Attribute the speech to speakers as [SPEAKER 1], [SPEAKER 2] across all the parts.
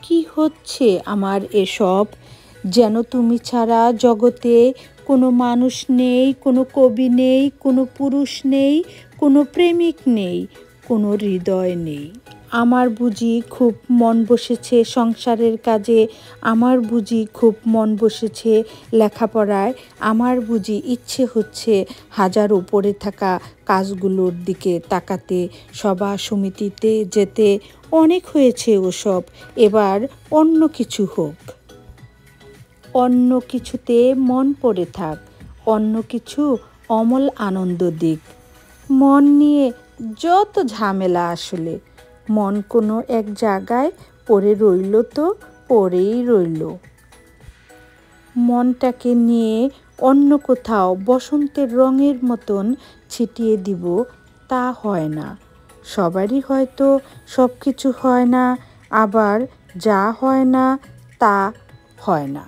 [SPEAKER 1] কি হচ্ছে আমার এসব? যেন তুমি ছাড়া জগতে কোনো মানুষ নেই, কোনো কবি নেই, কোনো পুরুষ নেই, কোনো প্রেমিক নেই, কোনো হৃদয় নেই। আমার বুঝি খুব মন বসেছে সংসারের কাজে, আমার বুঝি খুব মন বসেছে লেখাপড়ায়, আমার বুঝি ইচ্ছে হচ্ছে হাজার উপরে থাকা কাজগুলোর দিকে তাকাতে, সভা সমিতিতে যেতে। অনেক হয়েছে ওসব, এবার অন্য কিছু হোক। অন্য কিছুতে মন পড়ে থাক, অন্য কিছু অমল আনন্দ দিক। মন নিয়ে যত ঝামেলা আসলে, মন কোনো এক জায়গায় পড়ে রইল তো পড়েই রইল। মনটাকে নিয়ে অন্য কোথাও বসন্তের রঙের মতন ছিটিয়ে দিব, তা হয় না। সবারই হয়তো সব কিছু হয় না, আবার যা হয় না তা হয় না।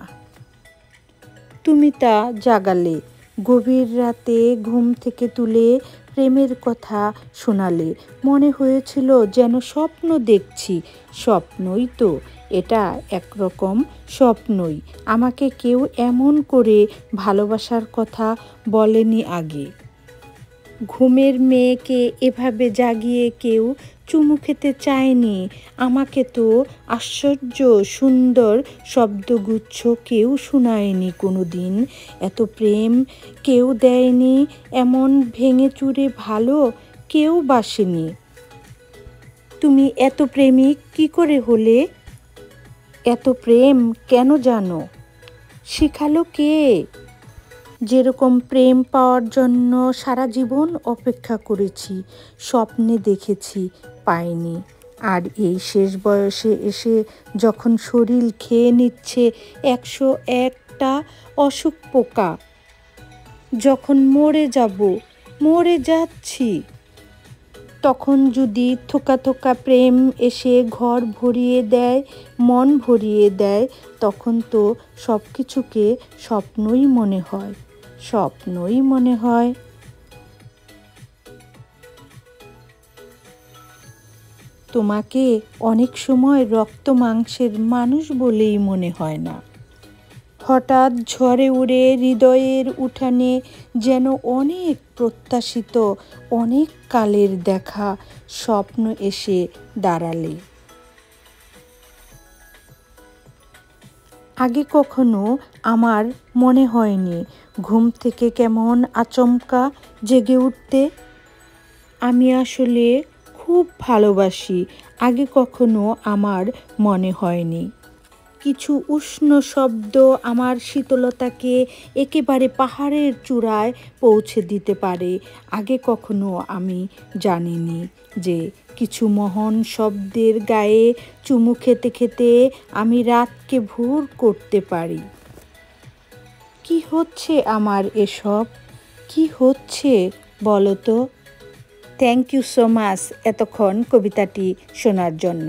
[SPEAKER 1] তুমি তা জাগালে, গভীর রাতে ঘুম থেকে তুলে প্রেমের কথা শোনালে। মনে হয়েছিল যেন স্বপ্ন দেখছি। স্বপ্নই তো, এটা একরকম স্বপ্নই। আমাকে কেউ এমন করে ভালোবাসার কথা বলেনি আগে। ঘুমের মেয়েকে এভাবে জাগিয়ে কেউ চুমু খেতে চায়নি। আমাকে তো আশ্চর্য সুন্দর শব্দগুচ্ছ কেউ শোনায়নি কোনো দিন। এত প্রেম কেউ দেয়নি, এমন ভেঙে চুরে ভালো কেউ বাসেনি। তুমি এত প্রেমিক কি করে হলে? এত প্রেম কেন জানো? শিখালো কে? যেরকম প্রেম পাওয়ার জন্য সারা জীবন অপেক্ষা করেছি, স্বপ্নে দেখেছি, পাইনি। আর এই শেষ বয়সে এসে যখন শরীর খেয়ে নিচ্ছে 101টা অসুখ পোকা, যখন মরে যাব, মরে যাচ্ছি, তখন যদি থোকা থোকা প্রেম এসে ঘর ভরিয়ে দেয়, মন ভরিয়ে দেয়, তখন তো সব কিছুকে স্বপ্নই মনে হয়, স্বপ্নই মনে হয়। তোমাকে অনেক সময় রক্ত মাংসের মানুষ বলেই মনে হয় না। হঠাৎ ঝড়ে উড়ে হৃদয়ের উঠানে যেন অনেক প্রত্যাশিত, অনেক কালের দেখা স্বপ্ন এসে দাঁড়ালে। আগে কখনো আমার মনে হয়নি ঘুম থেকে কেমন আচমকা জেগে উঠতে। আমি আসলে খুব ভালোবাসি, আগে কখনো আমার মনে হয়নি। কিছু উষ্ণ শব্দ আমার শীতলতাকে একেবারে পাহাড়ের চূড়ায় পৌঁছে দিতে পারে। আগে কখনো আমি জানিনি যে কিছু মহৎ শব্দের গায়ে চুমু খেতে খেতে আমি রাতকে ভোর করতে পারি। কি হচ্ছে আমার এসব? কি হচ্ছে বলো তো? থ্যাংক ইউ সো মাচ এতক্ষণ কবিতাটি শোনার জন্য।